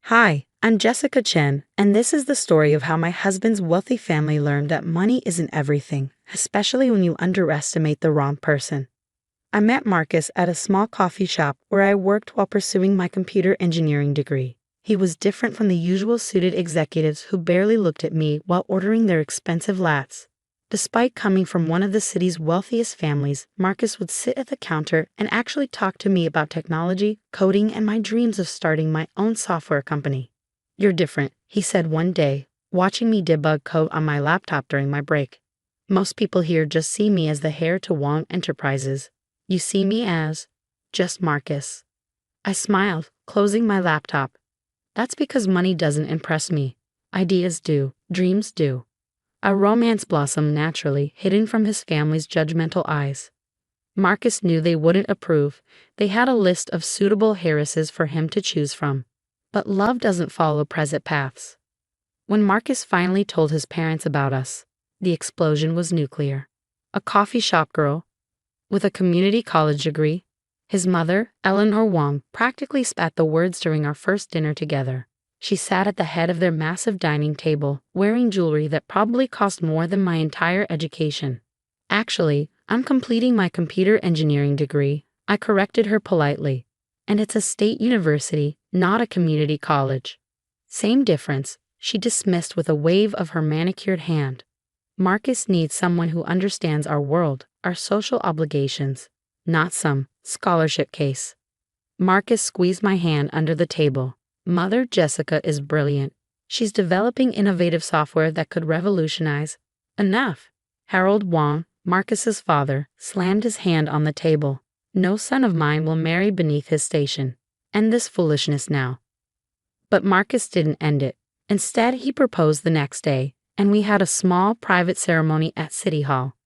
Hi, I'm Jessica Chen, and this is the story of how my husband's wealthy family learned that money isn't everything, especially when you underestimate the wrong person. I met Marcus at a small coffee shop where I worked while pursuing my computer engineering degree. He was different from the usual suited executives who barely looked at me while ordering their expensive lattes. Despite coming from one of the city's wealthiest families, Marcus would sit at the counter and actually talk to me about technology, coding, and my dreams of starting my own software company. "You're different," he said one day, watching me debug code on my laptop during my break. "Most people here just see me as the heir to Wong Enterprises. You see me as just Marcus." I smiled, closing my laptop. "That's because money doesn't impress me. Ideas do, dreams do." A romance blossomed naturally, hidden from his family's judgmental eyes. Marcus knew they wouldn't approve. They had a list of suitable heiresses for him to choose from. But love doesn't follow present paths. When Marcus finally told his parents about us, the explosion was nuclear. A coffee shop girl with a community college degree, his mother, Eleanor Wong, practically spat the words during our first dinner together. She sat at the head of their massive dining table, wearing jewelry that probably cost more than my entire education. "Actually, I'm completing my computer engineering degree," I corrected her politely. "And it's a state university, not a community college." "Same difference," she dismissed with a wave of her manicured hand. "Marcus needs someone who understands our world, our social obligations, not some scholarship case." Marcus squeezed my hand under the table. "Mother Jessica is brilliant. She's developing innovative software that could revolutionize." "Enough." Harold Wong, Marcus's father, slammed his hand on the table. "No son of mine will marry beneath his station. End this foolishness now." But Marcus didn't end it. Instead, he proposed the next day, and we had a small private ceremony at City Hall.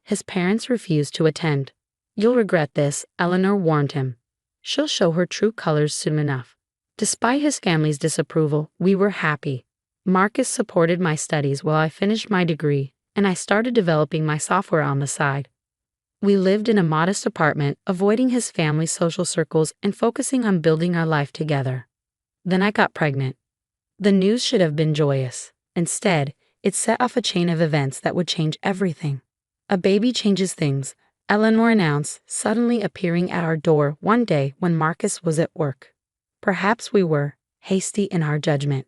His parents refused to attend. "You'll regret this," Eleanor warned him. "She'll show her true colors soon enough." Despite his family's disapproval, we were happy. Marcus supported my studies while I finished my degree, and I started developing my software on the side. We lived in a modest apartment, avoiding his family's social circles and focusing on building our life together. Then I got pregnant. The news should have been joyous. Instead, it set off a chain of events that would change everything. "A baby changes things," Eleanor announced, suddenly appearing at our door one day when Marcus was at work. Perhaps we were hasty in our judgment.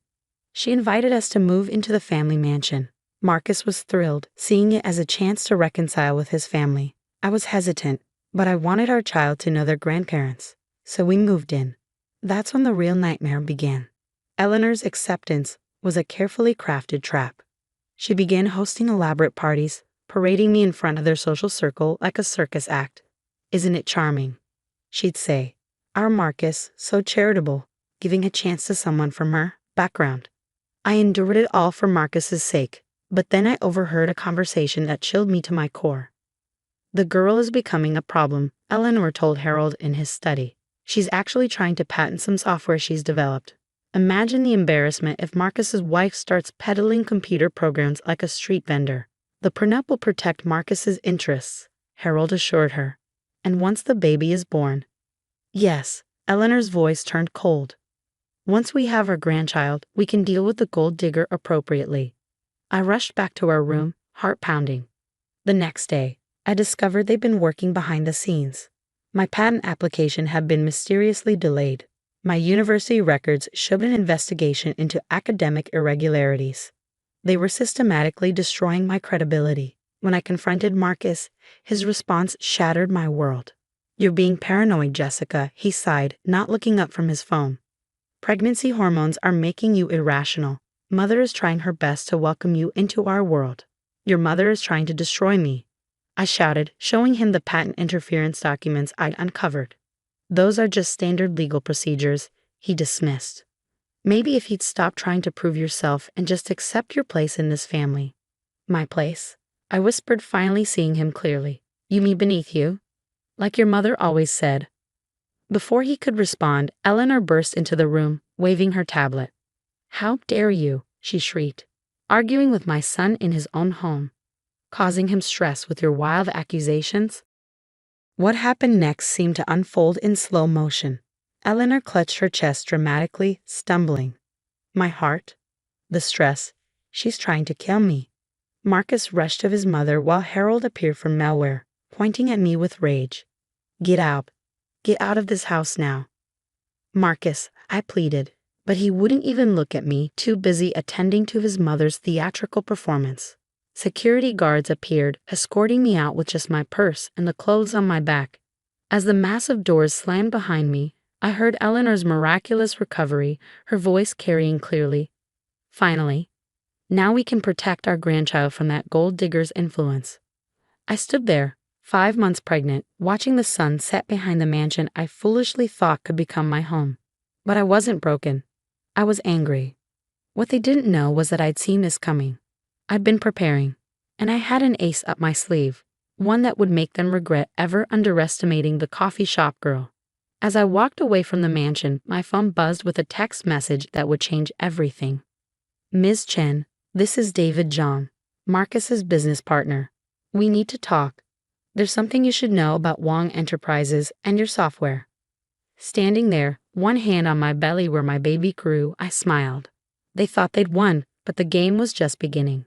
She invited us to move into the family mansion. Marcus was thrilled, seeing it as a chance to reconcile with his family. I was hesitant, but I wanted our child to know their grandparents. So we moved in. That's when the real nightmare began. Eleanor's acceptance was a carefully crafted trap. She began hosting elaborate parties, parading me in front of their social circle like a circus act. "Isn't it charming?" she'd say. "Our Marcus, so charitable, giving a chance to someone from her background." I endured it all for Marcus's sake, but then I overheard a conversation that chilled me to my core. "The girl is becoming a problem," Eleanor told Harold in his study. "She's actually trying to patent some software she's developed." Imagine the embarrassment if Marcus's wife starts peddling computer programs like a street vendor. "The prenup will protect Marcus's interests," Harold assured her. "And once the baby is born—" "Yes," Eleanor's voice turned cold. "Once we have our grandchild, we can deal with the gold digger appropriately." I rushed back to our room, heart pounding. The next day, I discovered they'd been working behind the scenes. My patent application had been mysteriously delayed. My university records showed an investigation into academic irregularities. They were systematically destroying my credibility. When I confronted Marcus, his response shattered my world. "You're being paranoid, Jessica," he sighed, not looking up from his phone. "Pregnancy hormones are making you irrational. Mother is trying her best to welcome you into our world. Your mother is trying to destroy me," I shouted, showing him the patent interference documents I'd uncovered. "Those are just standard legal procedures," he dismissed. "Maybe if you'd stop trying to prove yourself and just accept your place in this family." "My place?" I whispered, finally seeing him clearly. "You mean beneath you? Like your mother always said." Before he could respond, Eleanor burst into the room, waving her tablet. "How dare you," she shrieked, "arguing with my son in his own home, causing him stress with your wild accusations?" What happened next seemed to unfold in slow motion. Eleanor clutched her chest dramatically, stumbling. My heart? The stress. She's trying to kill me. Marcus rushed to his mother while Harold appeared from nowhere, pointing at me with rage. Get out. Get out of this house now. Marcus, I pleaded, but he wouldn't even look at me, too busy attending to his mother's theatrical performance. Security guards appeared, escorting me out with just my purse and the clothes on my back. As the massive doors slammed behind me, I heard Eleanor's miraculous recovery, her voice carrying clearly. Finally. Now we can protect our grandchild from that gold digger's influence. I stood there, 5 months pregnant, watching the sun set behind the mansion I foolishly thought could become my home. But I wasn't broken. I was angry. What they didn't know was that I'd seen this coming. I'd been preparing, and I had an ace up my sleeve, one that would make them regret ever underestimating the coffee shop girl. As I walked away from the mansion, my phone buzzed with a text message that would change everything. Ms. Chen, this is David Zhang, Marcus's business partner. We need to talk. There's something you should know about Wong Enterprises and your software. Standing there, one hand on my belly where my baby grew, I smiled. They thought they'd won, but the game was just beginning.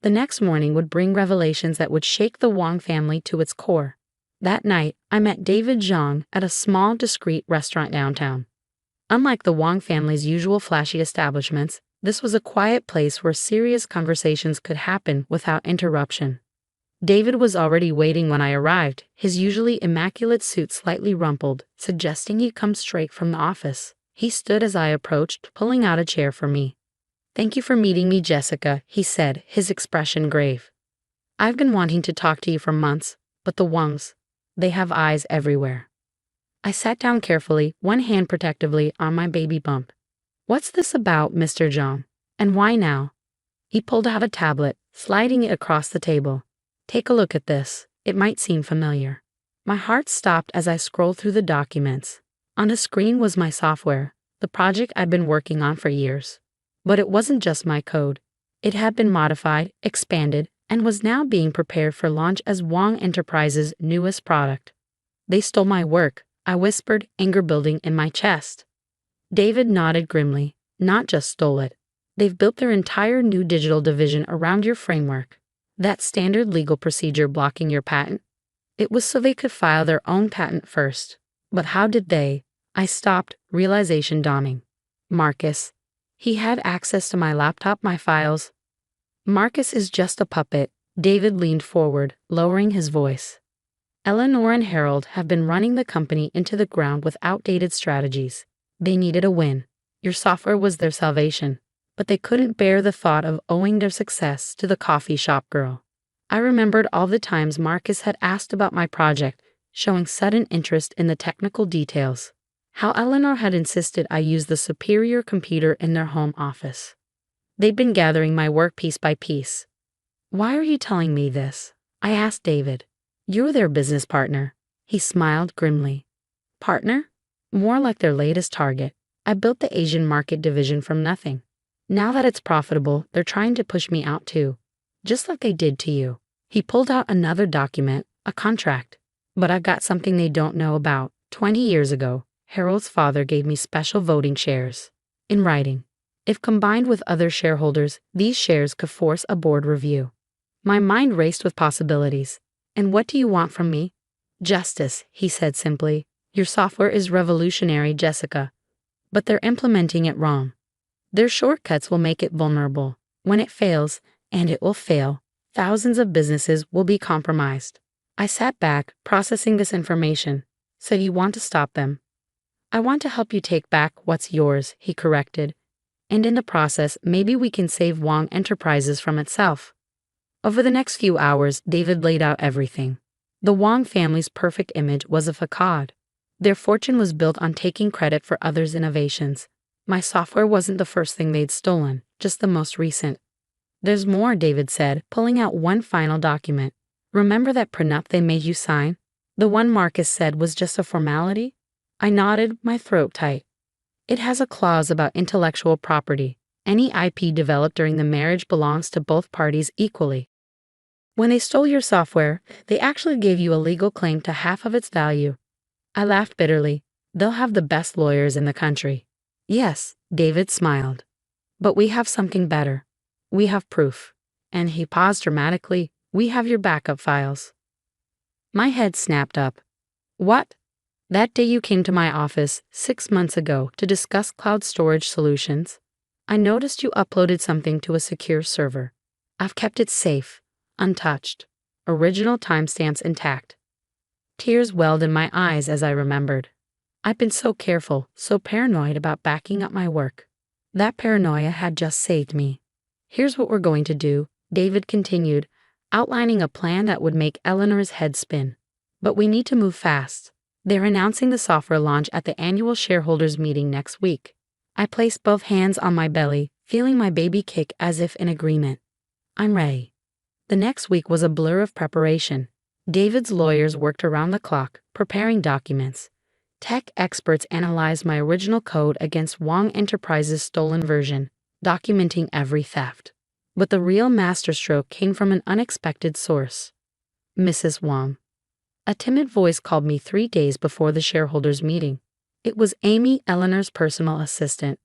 The next morning would bring revelations that would shake the Wong family to its core. That night, I met David Zhang at a small, discreet restaurant downtown. Unlike the Wong family's usual flashy establishments, this was a quiet place where serious conversations could happen without interruption. David was already waiting when I arrived, his usually immaculate suit slightly rumpled, suggesting he'd come straight from the office. He stood as I approached, pulling out a chair for me. Thank you for meeting me, Jessica, he said, his expression grave. I've been wanting to talk to you for months, but the Wongs, they have eyes everywhere. I sat down carefully, one hand protectively on my baby bump. What's this about, Mr. Zhang? And why now? He pulled out a tablet, sliding it across the table. Take a look at this. It might seem familiar. My heart stopped as I scrolled through the documents. On the screen was my software, the project I'd been working on for years. But it wasn't just my code. It had been modified, expanded, and was now being prepared for launch as Wong Enterprises' newest product. They stole my work, I whispered, anger building in my chest. David nodded grimly. Not just stole it. They've built their entire new digital division around your framework. That standard legal procedure blocking your patent? It was so they could file their own patent first. But how did they? I stopped, realization dawning. Marcus. He had access to my laptop, my files. Marcus is just a puppet. David leaned forward, lowering his voice. Eleanor and Harold have been running the company into the ground with outdated strategies. They needed a win. Your software was their salvation. But they couldn't bear the thought of owing their success to the coffee shop girl. I remembered all the times Marcus had asked about my project, showing sudden interest in the technical details. How Eleanor had insisted I use the superior computer in their home office. They'd been gathering my work piece by piece. Why are you telling me this? I asked David. You're their business partner. He smiled grimly. Partner? More like their latest target. I built the Asian market division from nothing. Now that it's profitable, they're trying to push me out too. Just like they did to you. He pulled out another document, a contract. But I've got something they don't know about. 20 years ago, Harold's father gave me special voting shares. In writing. If combined with other shareholders, these shares could force a board review. My mind raced with possibilities. And what do you want from me? Justice, he said simply. Your software is revolutionary, Jessica. But they're implementing it wrong. Their shortcuts will make it vulnerable. When it fails, and it will fail, thousands of businesses will be compromised. I sat back, processing this information. So you want to stop them? I want to help you take back what's yours, he corrected. And in the process, maybe we can save Wong Enterprises from itself. Over the next few hours, David laid out everything. The Wong family's perfect image was a facade. Their fortune was built on taking credit for others' innovations. My software wasn't the first thing they'd stolen, just the most recent. There's more, David said, pulling out one final document. Remember that prenup they made you sign? The one Marcus said was just a formality? I nodded, my throat tight. It has a clause about intellectual property. Any IP developed during the marriage belongs to both parties equally. When they stole your software, they actually gave you a legal claim to half of its value. I laughed bitterly. They'll have the best lawyers in the country. Yes, David smiled. But we have something better. We have proof. And he paused dramatically. We have your backup files. My head snapped up. What? That day you came to my office 6 months ago to discuss cloud storage solutions. I noticed you uploaded something to a secure server. I've kept it safe, untouched, original timestamps intact. Tears welled in my eyes as I remembered. I'd been so careful, so paranoid about backing up my work. That paranoia had just saved me. Here's what we're going to do, David continued, outlining a plan that would make Eleanor's head spin. But we need to move fast. They're announcing the software launch at the annual shareholders meeting next week. I placed both hands on my belly, feeling my baby kick as if in agreement. I'm ready. The next week was a blur of preparation. David's lawyers worked around the clock, preparing documents. Tech experts analyzed my original code against Wong Enterprises' stolen version, documenting every theft. But the real masterstroke came from an unexpected source. Mrs. Wong. A timid voice called me 3 days before the shareholders' meeting. It was Amy, Eleanor's personal assistant.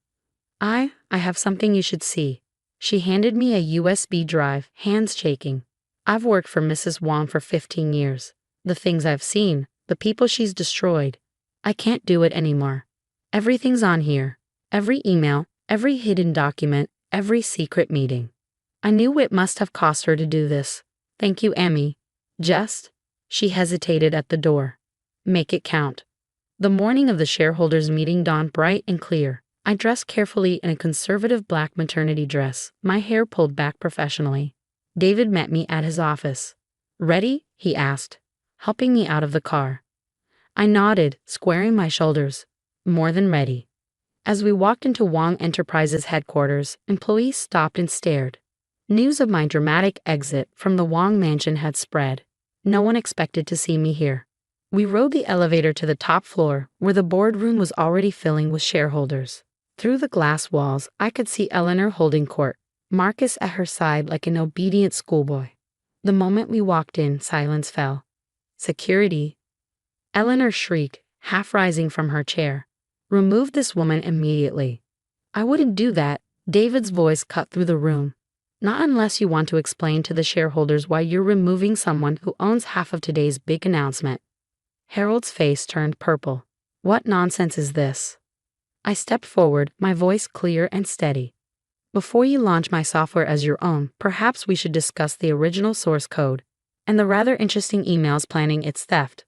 I have something you should see. She handed me a USB drive, hands shaking. I've worked for Mrs. Wong for 15 years. The things I've seen, the people she's destroyed. I can't do it anymore. Everything's on here. Every email, every hidden document, every secret meeting. I knew it must have cost her to do this. Thank you, Amy. Just... She hesitated at the door. Make it count. The morning of the shareholders' meeting dawned bright and clear. I dressed carefully in a conservative black maternity dress, my hair pulled back professionally. David met me at his office. Ready? He asked, helping me out of the car. I nodded, squaring my shoulders. More than ready. As we walked into Wong Enterprises headquarters, employees stopped and stared. News of my dramatic exit from the Wong mansion had spread. No one expected to see me here. We rode the elevator to the top floor, where the boardroom was already filling with shareholders. Through the glass walls, I could see Eleanor holding court, Marcus at her side like an obedient schoolboy. The moment we walked in, silence fell. Security. Eleanor shrieked, half rising from her chair. Remove this woman immediately. I wouldn't do that, David's voice cut through the room. Not unless you want to explain to the shareholders why you're removing someone who owns half of today's big announcement. Harold's face turned purple. What nonsense is this? I stepped forward, my voice clear and steady. Before you launch my software as your own, perhaps we should discuss the original source code and the rather interesting emails planning its theft.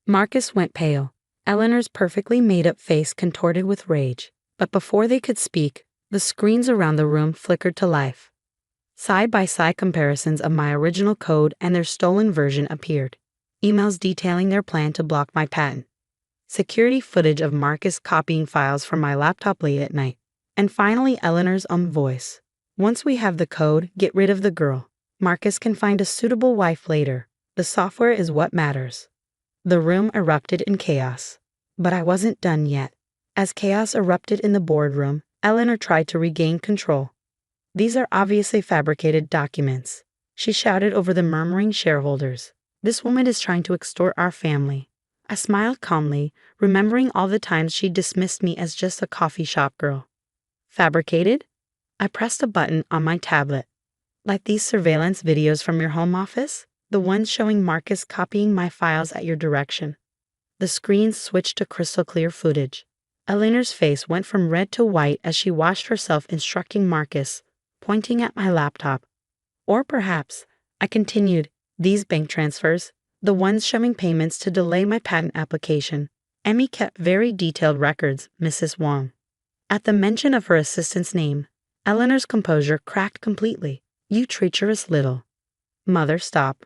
Marcus went pale. Eleanor's perfectly made-up face contorted with rage. But before they could speak, the screens around the room flickered to life. Side-by-side comparisons of my original code and their stolen version appeared. Emails detailing their plan to block my patent. Security footage of Marcus copying files from my laptop late at night. And finally Eleanor's own voice. Once we have the code, get rid of the girl. Marcus can find a suitable wife later. The software is what matters. The room erupted in chaos. But I wasn't done yet. As chaos erupted in the boardroom, Eleanor tried to regain control. These are obviously fabricated documents, she shouted over the murmuring shareholders. This woman is trying to extort our family. I smiled calmly, remembering all the times she dismissed me as just a coffee shop girl. Fabricated? I pressed a button on my tablet. Like these surveillance videos from your home office? The ones showing Marcus copying my files at your direction. The screens switched to crystal clear footage. Eleanor's face went from red to white as she watched herself instructing Marcus, pointing at my laptop. Or perhaps, I continued, these bank transfers, the ones showing payments to delay my patent application. Emmy kept very detailed records, Mrs. Wong. At the mention of her assistant's name, Eleanor's composure cracked completely. You treacherous little. Mother, stop.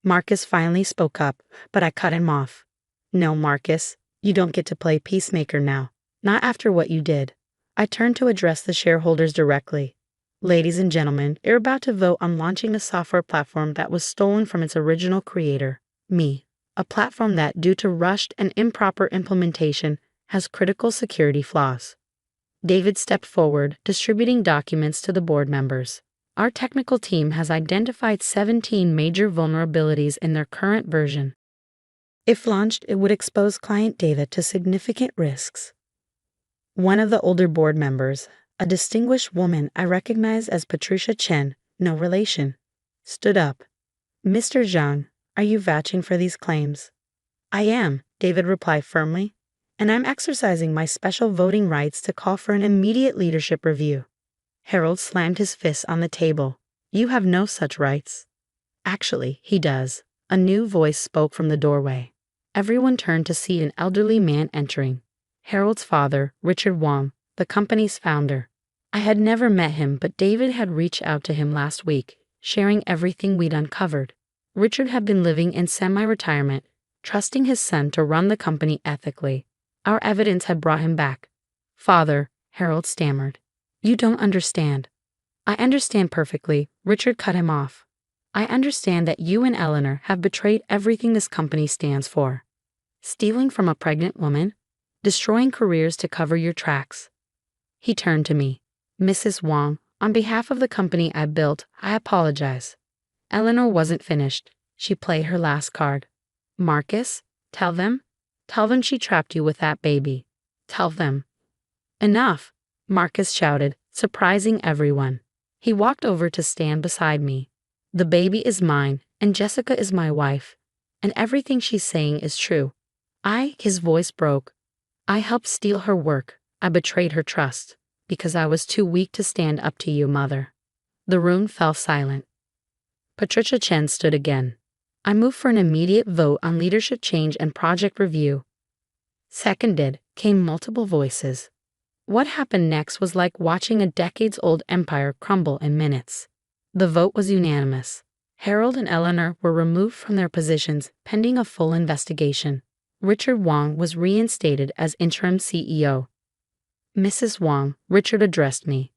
Marcus finally spoke up, but I cut him off. No, Marcus, you don't get to play peacemaker now. Not after what you did. I turned to address the shareholders directly. Ladies and gentlemen, you're about to vote on launching a software platform that was stolen from its original creator, me. A platform that, due to rushed and improper implementation, has critical security flaws. David stepped forward, distributing documents to the board members. Our technical team has identified 17 major vulnerabilities in their current version. If launched, it would expose client data to significant risks. One of the older board members, a distinguished woman I recognize as Patricia Chen, no relation, stood up. Mr. Zhang, are you vouching for these claims? I am, David replied firmly, and I'm exercising my special voting rights to call for an immediate leadership review. Harold slammed his fist on the table. You have no such rights. Actually, he does. A new voice spoke from the doorway. Everyone turned to see an elderly man entering. Harold's father, Richard Wong, the company's founder. I had never met him, but David had reached out to him last week, sharing everything we'd uncovered. Richard had been living in semi-retirement, trusting his son to run the company ethically. Our evidence had brought him back. Father, Harold stammered. You don't understand. I understand perfectly, Richard cut him off. I understand that you and Eleanor have betrayed everything this company stands for. Stealing from a pregnant woman? Destroying careers to cover your tracks. He turned to me. Mrs. Wong, on behalf of the company I built, I apologize. Eleanor wasn't finished. She played her last card. Marcus, tell them. Tell them she trapped you with that baby. Tell them. Enough, Marcus shouted, surprising everyone. He walked over to stand beside me. The baby is mine, and Jessica is my wife, and everything she's saying is true. His voice broke. I helped steal her work. I betrayed her trust, because I was too weak to stand up to you, Mother. The room fell silent. Patricia Chen stood again. I moved for an immediate vote on leadership change and project review. Seconded, came multiple voices. What happened next was like watching a decades-old empire crumble in minutes. The vote was unanimous. Harold and Eleanor were removed from their positions pending a full investigation. Richard Wong was reinstated as interim CEO. Mrs. Wong, Richard addressed me.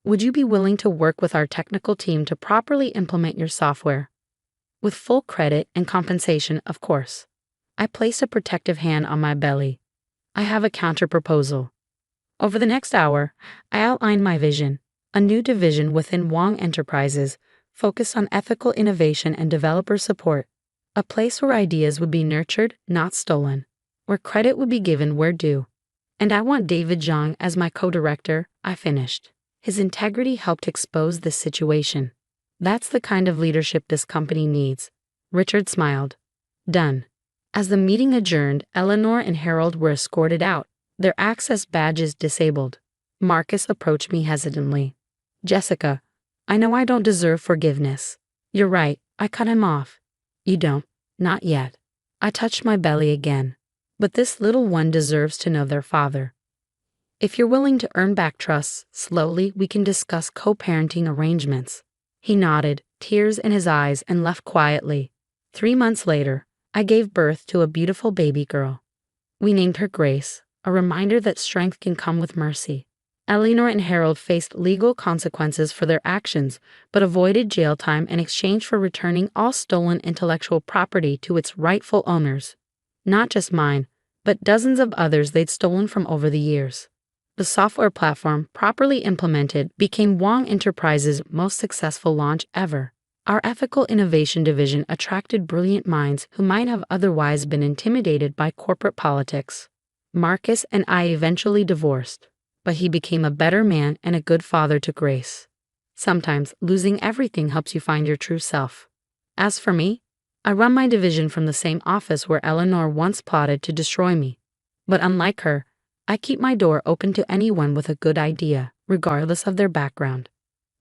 Would you be willing to work with our technical team to properly implement your software? With full credit and compensation, of course. I placed a protective hand on my belly. I have a counter-proposal. Over the next hour, I outlined my vision, a new division within Wong Enterprises focused on ethical innovation and developer support, a place where ideas would be nurtured, not stolen, where credit would be given where due. And I want David Zhang as my co-director, I finished. His integrity helped expose this situation. That's the kind of leadership this company needs. Richard smiled. Done. As the meeting adjourned, Eleanor and Harold were escorted out, their access badges disabled. Marcus approached me hesitantly. Jessica, I know I don't deserve forgiveness. You're right, I cut him off. You don't. Not yet. I touched my belly again. But this little one deserves to know their father. If you're willing to earn back trust, slowly we can discuss co-parenting arrangements. He nodded, tears in his eyes, and left quietly. 3 months later, I gave birth to a beautiful baby girl. We named her Grace, a reminder that strength can come with mercy. Eleanor and Harold faced legal consequences for their actions, but avoided jail time in exchange for returning all stolen intellectual property to its rightful owners. Not just mine, but dozens of others they'd stolen from over the years. The software platform, properly implemented, became Wong Enterprises' most successful launch ever. Our ethical innovation division attracted brilliant minds who might have otherwise been intimidated by corporate politics. Marcus and I eventually divorced, but he became a better man and a good father to Grace. Sometimes losing everything helps you find your true self. As for me, I run my division from the same office where Eleanor once plotted to destroy me. But unlike her, I keep my door open to anyone with a good idea, regardless of their background.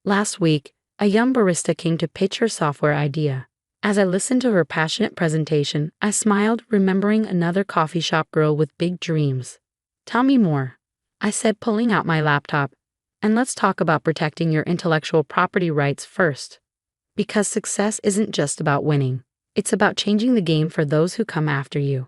Last week, a young barista came to pitch her software idea. As I listened to her passionate presentation, I smiled, remembering another coffee shop girl with big dreams. Tell me more, I said, pulling out my laptop. And let's talk about protecting your intellectual property rights first. Because success isn't just about winning. It's about changing the game for those who come after you.